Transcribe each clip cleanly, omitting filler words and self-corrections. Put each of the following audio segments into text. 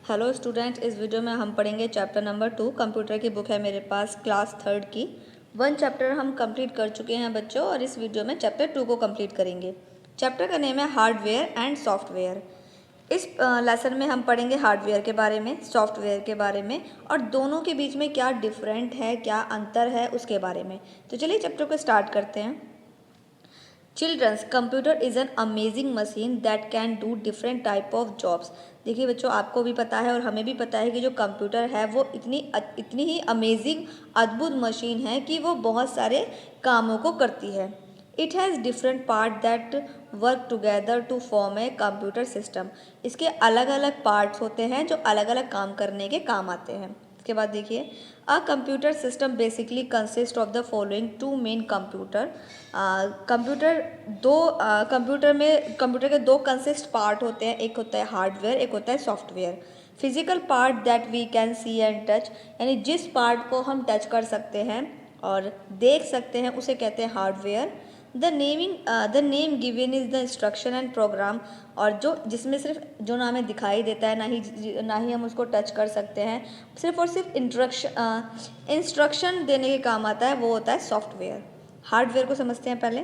Hello students, इस video में हम पढ़ेंगे चैप्टर नंबर 2। कंप्यूटर की बुक है मेरे पास क्लास 3rd की। 1 चैप्टर हम कंप्लीट कर चुके हैं बच्चों, और इस वीडियो में चैप्टर 2 को कंप्लीट करेंगे। चैप्टर का नेम है हार्डवेयर एंड सॉफ्टवेयर। इस लेसन में हम पढ़ेंगे हार्डवेयर के बारे में, सॉफ्टवेयर के बारे में, और दोनों के बीच में क्या डिफरेंट है, क्या अंतर है, उसके बारे में। तो चलिए चैप्टर को स्टार्ट करते हैं। Childrens, computer is an amazing machine that can do different type of jobs. देखिए बच्चों, आपको भी पता है और हमें भी पता है कि जो कंप्यूटर है वो इतनी ही अमेजिंग, अद्भुत मशीन है कि वो बहुत सारे कामों को करती है। It has different part that work together to form a computer system. इसके अलग अलग पार्ट्स होते हैं जो अलग अलग काम करने के काम आते हैं। इसके बाद देखिए, a computer system basically consist of the following two main computer. Computer के दो कंसिस्ट पार्ट होते हैं, एक होता है हार्डवेयर, एक होता है software. Physical part that we can see and touch, यानी जिस पार्ट को हम टच कर सकते हैं और देख सकते हैं उसे कहते हैं hardware. The name given is the instruction and program, और जो जिसमें सिर्फ जो ना हमें दिखाई देता है ना ही हम उसको टच कर सकते हैं, सिर्फ और सिर्फ इंस्ट्रक्शन देने के काम आता है, वो होता है सॉफ्टवेयर। हार्डवेयर को समझते हैं पहले।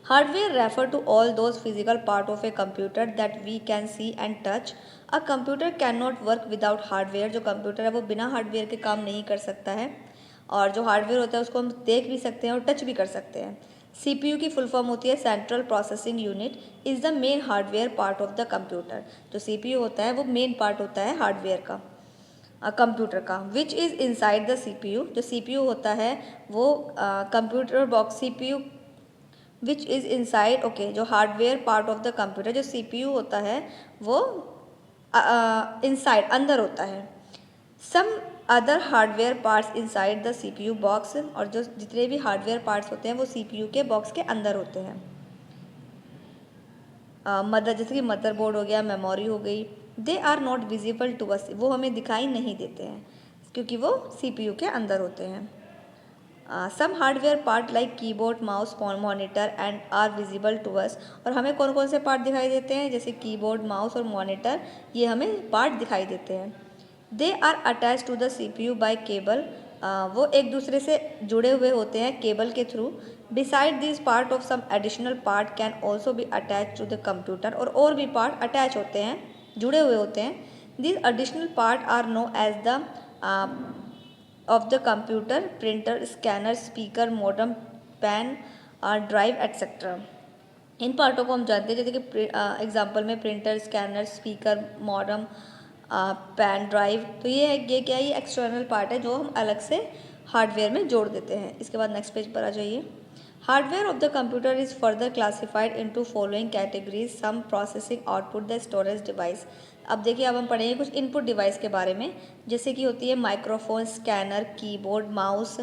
Hardware refer to all those physical part of a computer that we can see and touch. A computer can not work without hardware. जो कंप्यूटर है वो बिना हार्डवेयर के काम नहीं कर सकता है, और जो हार्डवेयर होता है उसको हम देख भी सकते हैं और टच भी कर सकते हैं। सीपीयू की फुल फॉर्म होती है central processing unit, is the main hardware part of the computer. जो सीपीयू होता है वो मेन पार्ट होता है हार्डवेयर का, कंप्यूटर का। Which is inside the CPU. जो सीपीयू होता है वो computer box, CPU which is inside, okay, जो hardware part of the computer, जो सीपीयू होता है वो इनसाइड, अंदर होता है। Some other hardware parts inside the CPU box, और जो जितने भी हार्डवेयर पार्ट्स होते हैं वो सीपीयू के बॉक्स के अंदर होते हैं। जैसे कि मदरबोर्ड हो गया, मेमोरी हो गई, they are not visible to us, वो हमें दिखाई नहीं देते हैं क्योंकि वो सीपीयू के अंदर होते हैं। Some hardware part like keyboard, mouse, monitor and are visible to us, और हमें कौन कौन से पार्ट दिखाई देते हैं, जैसे कीबोर्ड, माउस और मॉनिटर, ये हमें पार्ट दिखाई देते हैं। They are attach to the CPU by cable, वो एक दूसरे से जुड़े हुए होते हैं केबल के थ्रू। Beside this part of some additional part can also be attach to the computer, और भी पार्ट अटैच होते हैं, जुड़े हुए होते हैं। This additional part are known as the of the computer, printer, scanner, speaker, modem, pen, drive etcetera. इन पार्टों को हम जानते हैं, जैसे कि एग्जांपल में printer, scanner, speaker, modem, pen drive. तो ये क्या है, ये एक्सटर्नल पार्ट है जो हम अलग से हार्डवेयर में जोड़ देते हैं। इसके बाद नेक्स्ट पेज पर आ जाइए। Hardware of the computer is further classified into following categories, some processing output, the storage device. अब देखिए, अब हम पढ़ेंगे कुछ इनपुट डिवाइस के बारे में, जैसे कि होती है microphone, scanner, keyboard, mouse,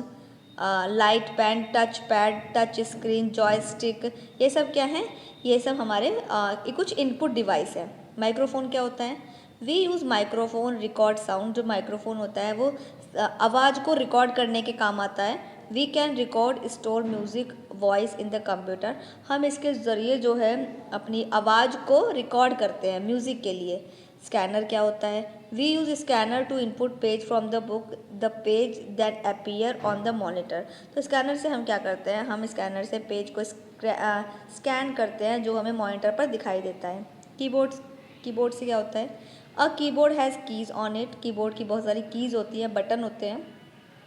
light pen, touch pad, touch screen, joystick. ये सब क्या है, ये सब हमारे ये कुछ इनपुट डिवाइस है। माइक्रोफोन क्या होता है, we use microphone record sound. जो माइक्रोफोन होता है वो आवाज़ को रिकॉर्ड करने के काम आता है। We can record store music voice in the computer, हम इसके ज़रिए जो है अपनी आवाज़ को रिकॉर्ड करते हैं म्यूज़िक के लिए। स्कैनर क्या होता है, we use scanner to input page from the book, the page that appear on the monitor. तो स्कैनर से हम क्या करते हैं, हम स्कैनर से पेज को स्कैन करते हैं जो हमें मॉनिटर पर दिखाई देता है। कीबोर्ड से क्या होता है, a keyboard has keys on it, keyboard की बहुत सारी कीज़ होती हैं, बटन होते हैं।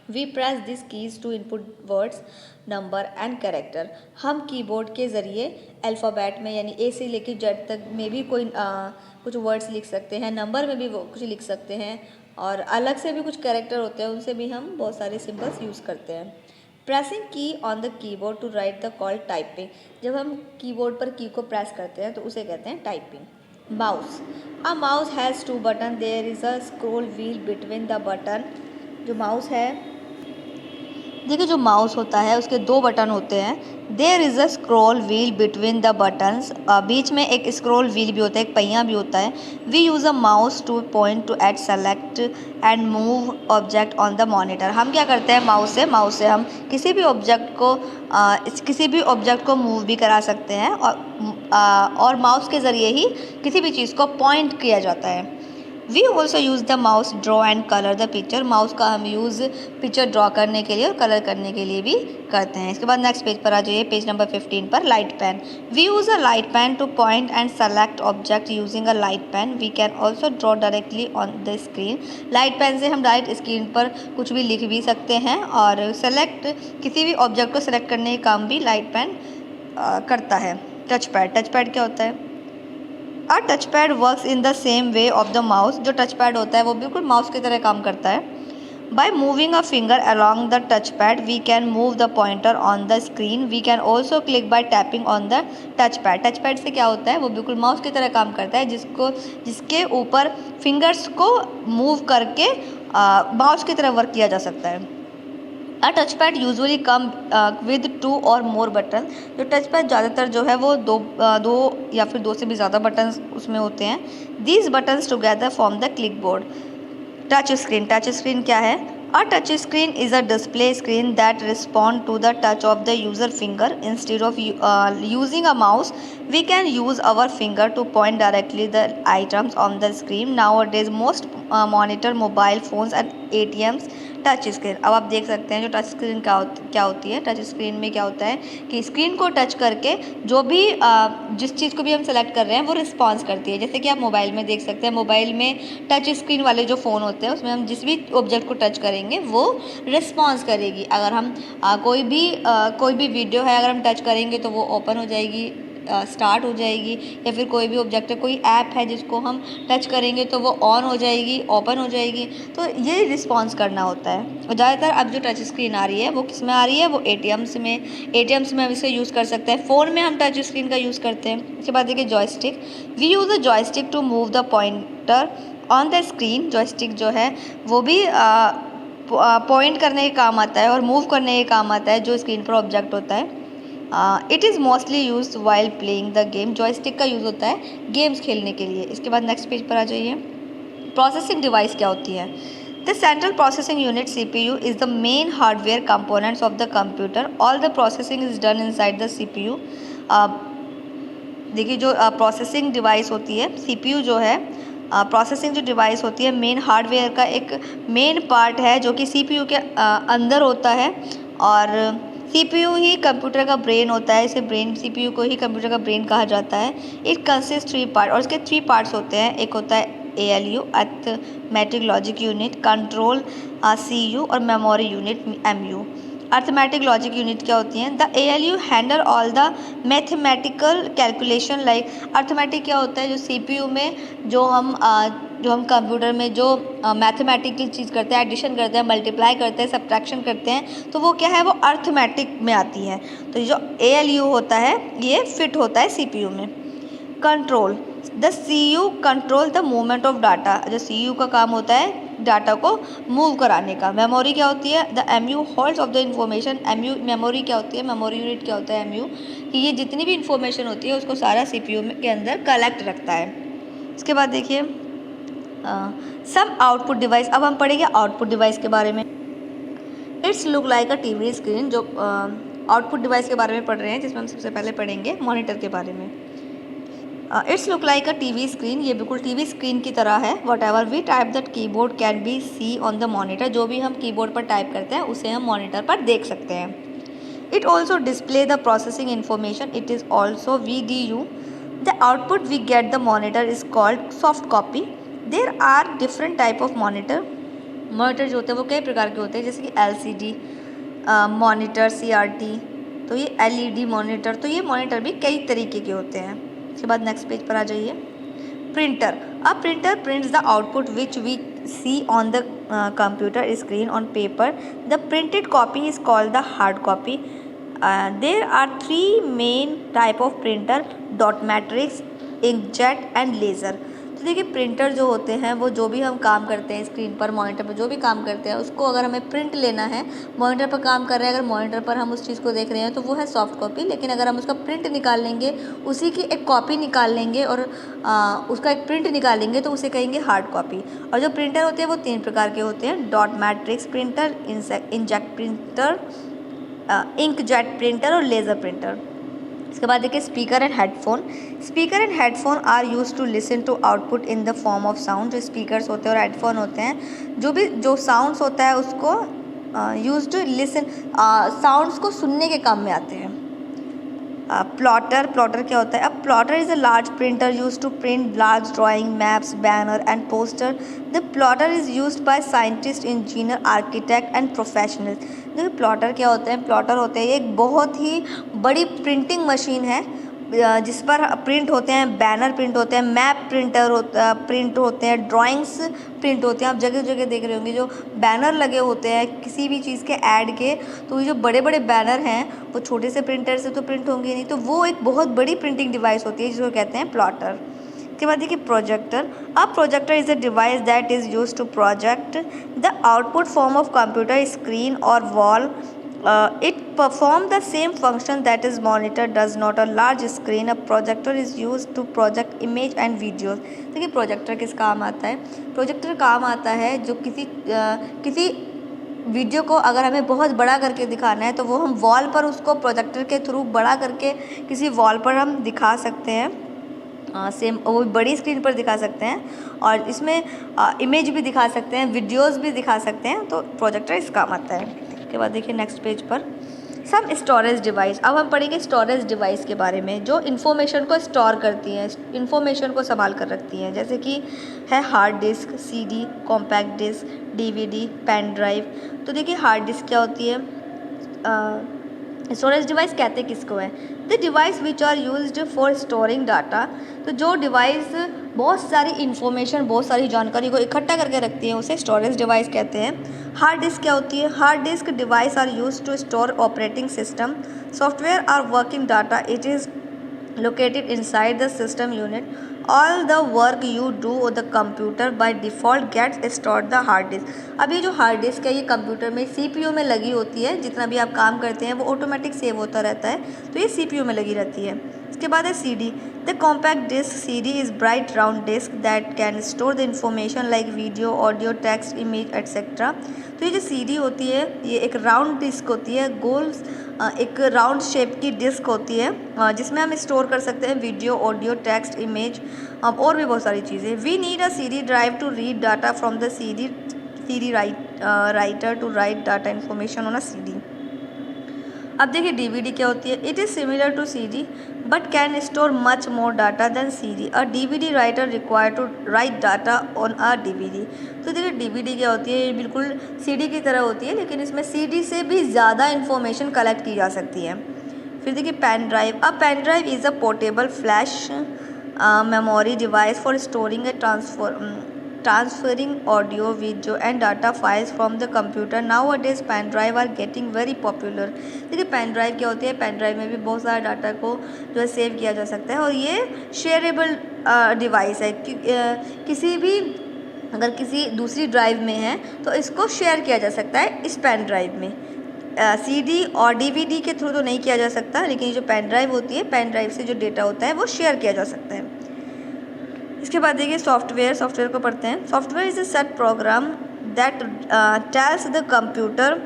We press this keys to input words, number and character. हम कीबोर्ड के ज़रिए अल्फ़ाबेट में, यानी ए से लेकर जेड तक में भी कुछ वर्ड्स लिख सकते हैं, नंबर में भी वो कुछ लिख सकते हैं, और अलग से भी कुछ कैरेक्टर होते हैं, उनसे भी हम बहुत सारे सिंबल्स यूज़ करते हैं। Pressing key on the keyboard to write the call typing. जब हम कीबोर्ड पर की को प्रेस करते हैं तो उसे कहते हैं typing. Mouse, a mouse has 2 button, there is a scroll wheel between the button. जो माउस है, देखिए जो माउस होता है उसके 2 बटन होते हैं। There is a scroll wheel between the buttons, बीच में एक स्क्रॉल व्हील भी होता है, एक पहिया भी होता है। We use a mouse to point to at select and move object on the monitor. हम क्या करते हैं, माउस से हम किसी भी ऑब्जेक्ट को मूव भी करा सकते हैं, और माउस के ज़रिए ही किसी भी चीज़ को पॉइंट किया जाता है। We also use the mouse draw and colour the picture. Mouse का हम यूज़ पिक्चर ड्रॉ करने के लिए और कलर करने के लिए भी करते हैं। इसके बाद नेक्स्ट पेज पर आ जाइए, पेज नंबर 15 पर, light pen. We use a light pen to point and select object using a light pen. We can also draw directly on the screen. Light pen से हम डायरेक्ट स्क्रीन पर कुछ भी लिख भी सकते हैं और सेलेक्ट किसी भी ऑब्जेक्ट को सेलेक्ट करने का काम भी लाइट पेन करता है। टच पैड, टच पैड क्या होता है? A touch pad works in the same way of the mouse. जो टच पैड होता है वो बिल्कुल माउस की तरह काम करता है। By moving a finger along the touch pad we can move the pointer on the screen. We can also click by tapping on the touch pad. Touch pad से क्या होता है, वो बिल्कुल माउस की तरह काम करता है, जिसके ऊपर फिंगर्स को मूव करके माउस की तरह वर्क किया जा सकता है। A touch pad usually come with 2 और मोर बटन। जो टच पैड ज़्यादातर जो है वो दो या फिर 2 से भी ज़्यादा बटन उसमें होते हैं। These buttons together form the click board. Touch screen, touch screen क्या है? A touch screen is a display screen that respond to the touch of the user finger. Instead of using a mouse we can use our finger to point directly the items on the screen. Nowadays most monitor mobile phones and ATMs touch screen. अब आप देख सकते हैं जो touch screen क्या होती है। Touch screen में क्या होता है कि स्क्रीन को टच करके जो भी जिस चीज़ को भी हम सेलेक्ट कर रहे हैं वो रिस्पॉन्स करती है। जैसे कि आप मोबाइल में देख सकते हैं, मोबाइल में टच स्क्रीन वाले जो फ़ोन होते हैं उसमें हम जिस भी ऑब्जेक्ट को टच करेंगे वो रिस्पॉन्स करेगी। अगर हम कोई भी वीडियो है अगर हम टच करेंगे तो वो ओपन हो जाएगी, स्टार्ट हो जाएगी, या फिर कोई भी ऑब्जेक्ट है, कोई ऐप है जिसको हम टच करेंगे तो वो ऑन हो जाएगी, ओपन हो जाएगी। तो ये रिस्पॉन्स करना होता है। और ज़्यादातर अब जो टच स्क्रीन आ रही है वो किस में आ रही है? वो ATMs में हम इसे यूज़ कर सकते हैं। फ़ोन में हम टच स्क्रीन का यूज़ करते हैं। इसके बाद देखिए joystick. We use a joystick to move the pointer on the screen. Joystick जो है वो भी पॉइंट करने के काम आता है और मूव करने के काम आता है जो स्क्रीन पर ऑब्जेक्ट होता है। It is mostly use while playing the game. Joystick का यूज़ होता है गेम्स खेलने के लिए। इसके बाद नेक्स्ट पेज पर आ जाइए। प्रोसेसिंग डिवाइस क्या होती है? The central processing unit CPU is the main hardware components of the computer. All the processing is done inside the CPU। देखिए जो प्रोसेसिंग डिवाइस होती है CPU जो है, प्रोसेसिंग जो डिवाइस होती है मेन हार्डवेयर का एक मेन पार्ट है जो कि CPU के अंदर होता है। और CPU ही कंप्यूटर का ब्रेन होता है। इसे CPU को ही कंप्यूटर का ब्रेन कहा जाता है। इट कंसिस्ट 3 पार्ट, और इसके 3 पार्ट्स होते हैं। एक होता है ALU, arithmetic logic unit, control CU, और memory unit MU। Arithmetic logic unit क्या होती हैं? The ALU handle all the mathematical calculation. Like arithmetic क्या होता है? जो CPU में जो हम कंप्यूटर में जो मैथमेटिकल चीज़ करते हैं, एडिशन करते हैं, मल्टीप्लाई करते हैं, सब्ट्रैक्शन करते हैं, तो वो क्या है? वो अर्थमेटिक में आती है। तो जो ALU होता है ये फिट होता है CPU में। Control, the CU control the movement of data. जो CU का काम होता है डाटा को मूव कराने का। मेमोरी क्या होती है? The MU holds of the information. Memory क्या होती है? मेमोरी यूनिट क्या होता है? MU कि ये जितनी भी इंफॉर्मेशन होती है उसको सारा CPU के अंदर कलेक्ट रखता है। इसके बाद देखिए सब आउटपुट डिवाइस। अब हम पढ़ेंगे आउटपुट डिवाइस के बारे में। It's look like a TV screen. जो आउटपुट डिवाइस के बारे में पढ़ रहे हैं, जिसमें हम सबसे पहले पढ़ेंगे मॉनिटर के बारे में। It's look like a TV screen. ये बिल्कुल TV स्क्रीन की तरह है। Whatever we type that keyboard can be see on the monitor. जो भी हम कीबोर्ड पर टाइप करते हैं उसे हम मॉनिटर पर देख सकते हैं। It also display the processing information. It is also VDU। The output we get the monitor is called soft copy. There are different type of monitor. Monitor जो होते हैं वो कई प्रकार के होते हैं, जैसे कि LCD मॉनिटर, CRT, तो ये LED मॉनिटर। तो ये मॉनिटर भी कई तरीके के होते हैं। इसके बाद नेक्स्ट पेज पर आ जाइए। Printer. A printer prints the output which we see on the computer screen on paper. The printed copy is called the hard copy. There are 3 main type of printer, dot matrix, inkjet and laser. तो देखिए printer जो होते हैं वो जो भी हम काम करते हैं स्क्रीन पर, मॉनिटर पर जो भी काम करते हैं उसको अगर हमें प्रिंट लेना है, मॉनिटर पर काम कर रहे हैं, अगर मॉनिटर पर हम उस चीज़ को देख रहे हैं तो वो है सॉफ्ट कॉपी। लेकिन अगर हम उसका प्रिंट निकाल लेंगे, उसी की एक कॉपी निकाल लेंगे और उसका एक प्रिंट निकालेंगे तो उसे कहेंगे हार्ड कॉपी। और जो प्रिंटर होते हैं वो 3 प्रकार के होते हैं, dot matrix printer, inkjet printer, inkjet printer और लेज़र प्रिंटर। इसके बाद देखिए speaker and headphone. Speaker and headphone are use to listen to output in the form of sound. जो स्पीकर्स होते हैं और हेडफोन होते हैं, जो साउंड्स होता है उसको यूज टू लिसन, साउंड्स को सुनने के काम में आते हैं। प्लॉटर क्या होता है? अब plotter is a large printer use to print large drawing, maps, banner and poster. The plotter is used by scientist, engineer, architect and professional. देखिए प्लॉटर क्या होते हैं? प्लॉटर होते हैं एक बहुत ही बड़ी प्रिंटिंग मशीन है जिस पर प्रिंट होते हैं, बैनर प्रिंट होते हैं, मैप प्रिंट होते हैं, ड्राइंग्स प्रिंट होते हैं। आप जगह जगह देख रहे होंगे जो बैनर लगे होते हैं किसी भी चीज़ के ऐड के, तो ये जो बड़े बड़े बैनर हैं वो छोटे से प्रिंटर से तो प्रिंट होंगे नहीं, तो वो एक बहुत बड़ी प्रिंटिंग डिवाइस होती है जिसको कहते हैं प्लॉटर। उसके बाद देखिए प्रोजेक्टर। अब projector is a device that is use to project the output form of computer screen और wall. It perform the same function that is monitor does not. A large screen, a projector is used to project image and videos. देखिए projector किस काम आता है? Projector काम आता है जो किसी वीडियो को अगर हमें बहुत बड़ा करके दिखाना है तो वो हम वॉल पर उसको प्रोजेक्टर के थ्रू बड़ा करके किसी वॉल पर हम दिखा सकते हैं, सेम वो बड़ी स्क्रीन पर दिखा सकते हैं, और इसमें इमेज भी दिखा सकते हैं, वीडियोस भी दिखा सकते हैं, तो प्रोजेक्टर इस काम आता है। के बाद देखिए नेक्स्ट पेज पर सम स्टोरेज डिवाइस। अब हम पढ़ेंगे स्टोरेज डिवाइस के बारे में जो इन्फॉर्मेशन को स्टोर करती हैं, इन्फॉर्मेशन को संभाल कर रखती हैं, जैसे कि है hard disk, CD, compact disk, DVD, pen drive. तो देखिए हार्ड डिस्क क्या होती है? स्टोरेज डिवाइस कहते किसको है? The device which are used for storing data. तो जो डिवाइस बहुत सारी इन्फॉर्मेशन, बहुत सारी जानकारी को इकट्ठा करके रखती है उसे स्टोरेज डिवाइस कहते हैं। हार्ड डिस्क क्या होती है? Hard disk device are use to store operating system, software are working data. It is located inside the system unit. All the work you do on the computer by default gets stored the hard disk. अब ये जो hard disk है ये computer में CPU में लगी होती है, जितना भी आप काम करते हैं वो ऑटोमेटिक सेव होता रहता है, तो ये CPU में लगी रहती है। इसके बाद है CD। The compact disk CD is bright round disk that can store the information like video, audio, text, image etcetera. तो ये जो CD होती है ये एक राउंड डिस्क होती है, गोल एक राउंड शेप की डिस्क होती है जिसमें हम स्टोर कर सकते हैं वीडियो, ऑडियो, टेक्स्ट, इमेज और भी बहुत सारी चीज़ें। We need a CD drive to read data from the CD writer to write data information on a CD। अब देखिए DVD क्या होती है? It is similar to CD but can store much more data than CD। A DVD writer require to write data on a DVD। तो देखिए DVD क्या होती है? ये बिल्कुल CD की तरह होती है, लेकिन इसमें CD से भी ज़्यादा इन्फॉर्मेशन कलेक्ट की जा सकती है। फिर देखिए pen drive. A pen drive is a portable flash memory device for storing transferring audio, video and data files from the computer. Nowadays pen drive are getting very popular. देखिए pen drive क्या होती है? Pen drive में भी बहुत सारा data को जो है सेव किया जा सकता है, और ये शेयरेबल डिवाइस है। किसी भी अगर किसी दूसरी ड्राइव में है तो इसको शेयर किया जा सकता है इस पेन ड्राइव में। CD और DVD के थ्रू तो नहीं किया जा सकता, लेकिन ये जो पेन ड्राइव होती है, पेन ड्राइव से जो डेटा होता है वो शेयर किया जा सकता है। इसके बाद देखिए सॉफ्टवेयर को पढ़ते हैं। Software is a set program that tells the computer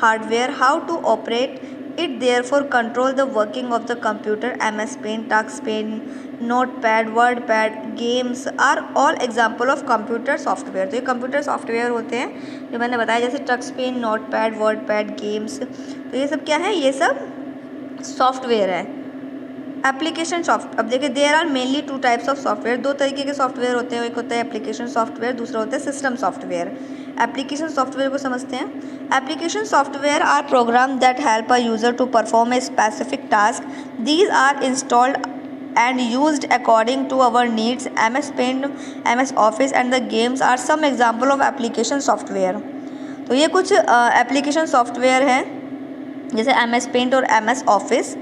hardware how to operate it, therefore control the working of the computer. MS Paint, Tux paint, notepad, wordpad, games are all example of computer software. तो ये computer software होते हैं जो मैंने बताया, जैसे Tux paint, notepad, wordpad, games. तो ये सब क्या है? ये सब सॉफ्टवेयर है। Application soft. अब देखिए there are mainly 2 types of software. 2 तरीके के सॉफ्टवेयर होते हैं, एक होता है एप्लीकेशन सॉफ्टवेयर, दूसरा होता है सिस्टम सॉफ्टवेयर। एप्लीकेशन सॉफ्टवेयर को समझते हैं। Application software are program that help a user to perform a specific task. These are installed and used according to our needs. MS Paint, MS Office and the games are some example of application software. तो ये कुछ application software हैं जैसे MS Paint और MS Office.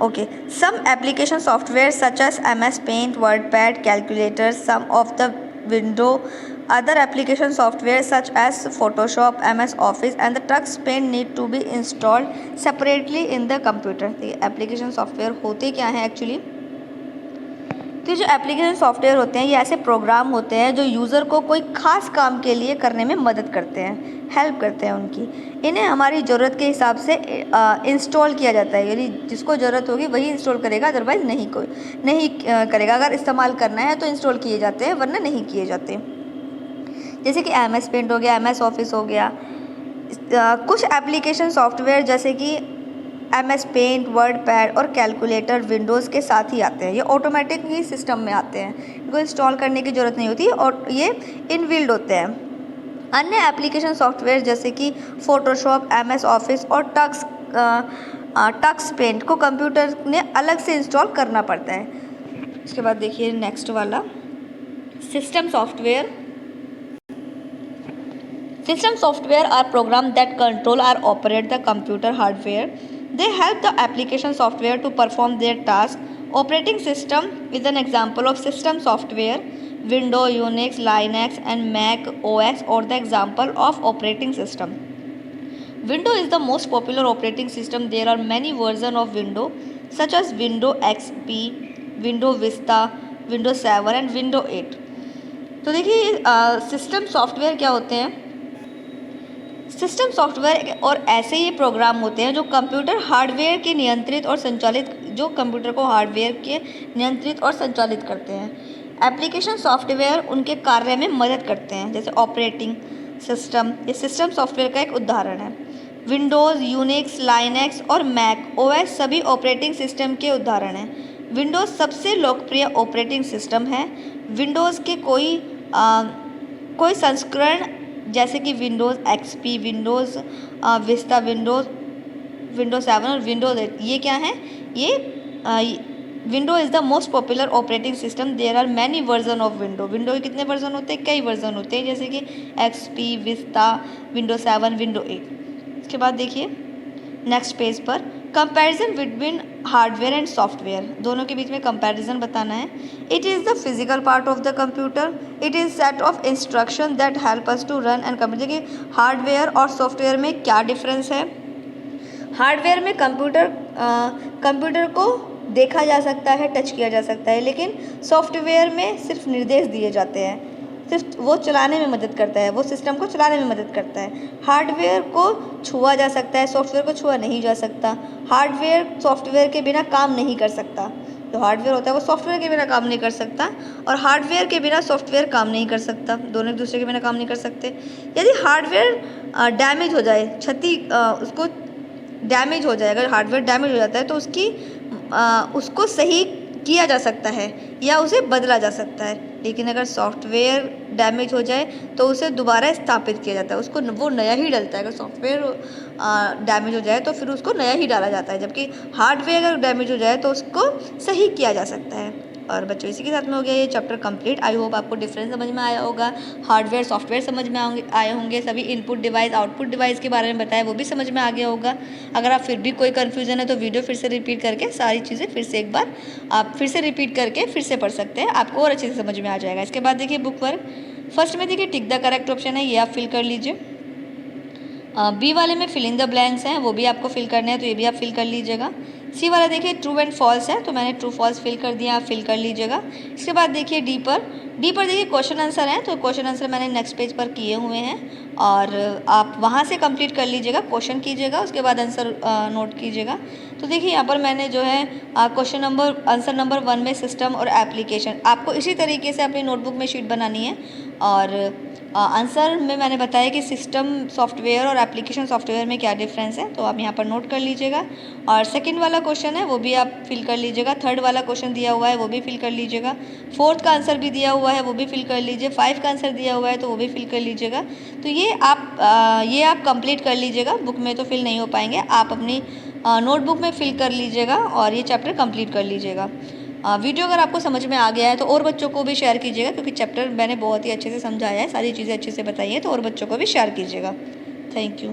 Okay, some application software such as MS Paint, WordPad, calculator, some of the window, other application software such as Photoshop, MS Office and the Tux Paint need to be installed separately in the computer. तो application software होते क्या हैं actually? तो जो application software होते हैं ये ऐसे प्रोग्राम होते हैं जो यूज़र को कोई ख़ास काम के लिए करने में मदद करते हैं, हेल्प करते हैं उनकी। इन्हें हमारी ज़रूरत के हिसाब से इंस्टॉल किया जाता है, यानी जिसको ज़रूरत होगी वही इंस्टॉल करेगा, अदरवाइज़ नहीं करेगा। अगर इस्तेमाल करना है तो इंस्टॉल किए जाते हैं, वरना नहीं किए जाते। जैसे कि MS पेंट हो गया, MS ऑफिस हो गया। कुछ एप्लीकेशन सॉफ्टवेयर जैसे कि MS पेंट, वर्ड पैड और कैलकुलेटर विंडोज़ के साथ ही आते हैं। ये ऑटोमेटिक ही सिस्टम में आते हैं, इनको इंस्टॉल करने की ज़रूरत नहीं होती और ये इनबिल्ट होते हैं। अन्य एप्लीकेशन सॉफ्टवेयर जैसे कि फोटोशॉप, MS ऑफिस और टक्स पेंट को कंप्यूटर ने अलग से इंस्टॉल करना पड़ता है। इसके बाद देखिए नेक्स्ट वाला system software. System software are programs that control or operate the computer hardware. They help the application software to perform their task. Operating system is an example of system software. Windows, Unix, Linux, and Mac OS are the example of operating system. Windows is the most popular operating system. There are many versions of Windows, such as Windows XP, Windows Vista, Windows 7 and Windows 8. तो देखिए system software क्या होते हैं। System software और ऐसे ही programme होते हैं जो कंप्यूटर हार्डवेयर के नियंत्रित और संचालित कंप्यूटर को हार्डवेयर के नियंत्रित और संचालित करते हैं। एप्लीकेशन सॉफ्टवेयर उनके कार्य में मदद करते हैं, जैसे ऑपरेटिंग सिस्टम, ये सिस्टम सॉफ्टवेयर का एक उदाहरण है। विंडोज़, यूनिक्स, लाइनक्स और मैक ओएस सभी ऑपरेटिंग सिस्टम के उदाहरण हैं। विंडोज़ सबसे लोकप्रिय ऑपरेटिंग सिस्टम है। विंडोज़ के कोई संस्करण जैसे कि Windows XP, Windows Vista, Windows 7 और विंडोज़ 8 ये क्या है, ये Windows is the most popular operating system. There are many version of window के कितने वर्जन होते हैं, कई वर्जन होते हैं, जैसे कि XP, विस्ता, विंडोज़ 7, विंडोज़ 8। इसके बाद देखिए नेक्स्ट पेज पर comparison between hardware and software, दोनों के बीच में कंपैरिजन बताना है। It is the physical part of the computer, it is set of instruction that help us to run and computer. कि हार्डवेयर और सॉफ्टवेयर में क्या डिफरेंस है। हार्डवेयर में कंप्यूटर को देखा जा सकता है, टच किया जा सकता है, लेकिन सॉफ्टवेयर में सिर्फ निर्देश दिए जाते हैं, सिर्फ वो चलाने में मदद करता है, वो सिस्टम को चलाने में मदद करता है। हार्डवेयर को छुआ जा सकता है, सॉफ्टवेयर को छुआ नहीं जा सकता। हार्डवेयर सॉफ्टवेयर के बिना काम नहीं कर सकता, जो हार्डवेयर होता है वो सॉफ्टवेयर के बिना काम नहीं कर सकता, और हार्डवेयर के बिना सॉफ्टवेयर काम नहीं कर सकता, दोनों एक दूसरे के बिना काम नहीं कर सकते। यदि हार्डवेयर डैमेज हो जाए, उसको डैमेज हो जाए, अगर हार्डवेयर डैमेज हो जाता है तो उसको सही किया जा सकता है या उसे बदला जा सकता है, लेकिन अगर सॉफ्टवेयर डैमेज हो जाए तो उसे दोबारा स्थापित किया जाता है, उसको वो नया ही डलता है। अगर सॉफ्टवेयर डैमेज हो जाए तो फिर उसको नया ही डाला जाता है, जबकि हार्डवेयर अगर डैमेज हो जाए तो उसको सही किया जा सकता है। और बच्चों इसी के साथ में हो गया ये चैप्टर कंप्लीट। आई होप आपको डिफरेंस समझ में आया होगा, हार्डवेयर सॉफ्टवेयर समझ में आए होंगे, सभी इनपुट डिवाइस आउटपुट डिवाइस के बारे में बताया वो भी समझ में आ गया होगा। अगर आप फिर भी कोई कन्फ्यूज़न है तो वीडियो फिर से रिपीट करके सारी चीज़ें फिर से एक बार आप फिर से रिपीट करके फिर से पढ़ सकते हैं, आपको और अच्छे से समझ में आ जाएगा। इसके बाद देखिए बुक वर्क, फर्स्ट में देखिए टिक द करेक्ट ऑप्शन है, ये आप फिल कर लीजिए। बी वाले में फिल इन द ब्लैंक्स हैं, वो भी आपको फिल करने हैं, तो ये भी आप फिल कर लीजिएगा। सी वाला देखिए ट्रू एंड फॉल्स है, तो मैंने ट्रू फॉल्स फिल कर दिया, आप फिल कर लीजिएगा। इसके बाद देखिए डी पर देखिए क्वेश्चन आंसर हैं, तो क्वेश्चन आंसर मैंने नेक्स्ट पेज पर किए हुए हैं और आप वहाँ से कंप्लीट कर लीजिएगा, क्वेश्चन कीजिएगा, उसके बाद आंसर नोट कीजिएगा। तो देखिए यहाँ पर मैंने जो है आंसर नंबर 1 में सिस्टम और एप्लीकेशन, आपको इसी तरीके से अपनी नोटबुक में शीट बनानी है। और आंसर में मैंने बताया कि सिस्टम सॉफ्टवेयर और एप्लीकेशन सॉफ्टवेयर में क्या डिफरेंस है, तो आप यहाँ पर नोट कर लीजिएगा। और सेकंड वाला क्वेश्चन है वो भी आप फिल कर लीजिएगा, थर्ड वाला क्वेश्चन दिया हुआ है वो भी फिल कर लीजिएगा, फोर्थ का आंसर भी दिया हुआ है वो भी फिल कर लीजिए, 5 का आंसर दिया हुआ है तो वो भी फिल कर लीजिएगा। तो ये आप कंप्लीट कर लीजिएगा, बुक में तो फिल नहीं हो पाएंगे, आप अपनी नोटबुक में फिल कर लीजिएगा और ये चैप्टर कंप्लीट कर लीजिएगा। वीडियो अगर आपको समझ में आ गया है तो और बच्चों को भी शेयर कीजिएगा, क्योंकि चैप्टर मैंने बहुत ही अच्छे से समझाया है, सारी चीज़ें अच्छे से बताई हैं, तो और बच्चों को भी शेयर कीजिएगा। Thank you.